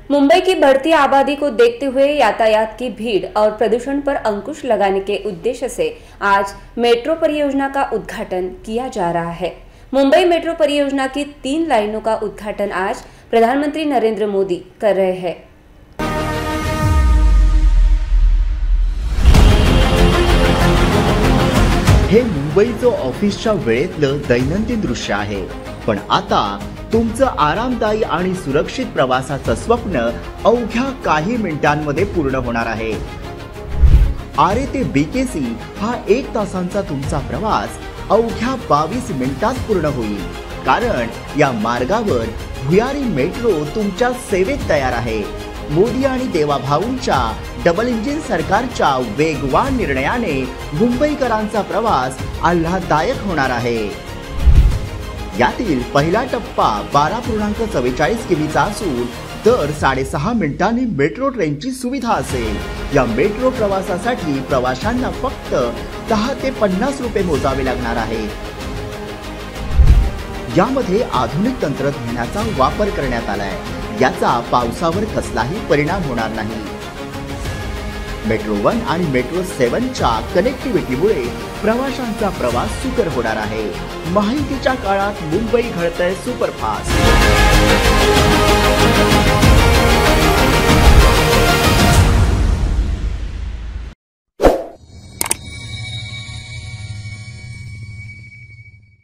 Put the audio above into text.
मुंबई की बढ़ती आबादी को देखते हुए यातायात की भीड़ और प्रदूषण पर अंकुश लगाने के उद्देश्य से आज मेट्रो परियोजना का उद्घाटन किया जा रहा है। मुंबई मेट्रो परियोजना की 3 लाइनों का उद्घाटन आज प्रधानमंत्री नरेंद्र मोदी कर रहे हैं। हे मुंबईचं ऑफिसच्या वेळेतलं दैनंदिन दृश्य आहे, पण आता तुमचं आरामदायी आणि सुरक्षित प्रवासाचं स्वप्न अवघ्या काही मिनिटांमध्ये पूर्ण होणार आहे। आरे ते बीकेसी हा 1 तासांचा तुमचा प्रवास अवघ्या 22 मिनिटात पूर्ण होईल, कारण या मार्गावर भुयारी मेट्रो तुमच्या सेवेत तयार आहे। मोदी आणि देवाभाऊंच्या डबल इंजिन सरकारच्या वेगवान निर्णयाने मुंबईकरांचा प्रवास आल्हाददायक होणार आहे। यातील पहिला टप्पा 12.44 किमीचा असून दर 6.5 मिनिटांनी मेट्रो ट्रेनची सुविधा असेल। या मेट्रो प्रवासासाठी प्रवाशांना फक्त 10 ते 50 रुपये मोजावे लागणार आहे। यामध्ये आधुनिक तंत्रज्ञानाचा वापर करण्यात आलाय, याचा पावसावर कसलाही परिणाम होणार नाही। मेट्रो 1 आणि मेट्रो 7 च्या कनेक्टिव्हिटीमुळे प्रवाशांचा प्रवास सुकर होणार आहे। माहितीच्या काळात मुंबई घडतंय सुपरफास्ट।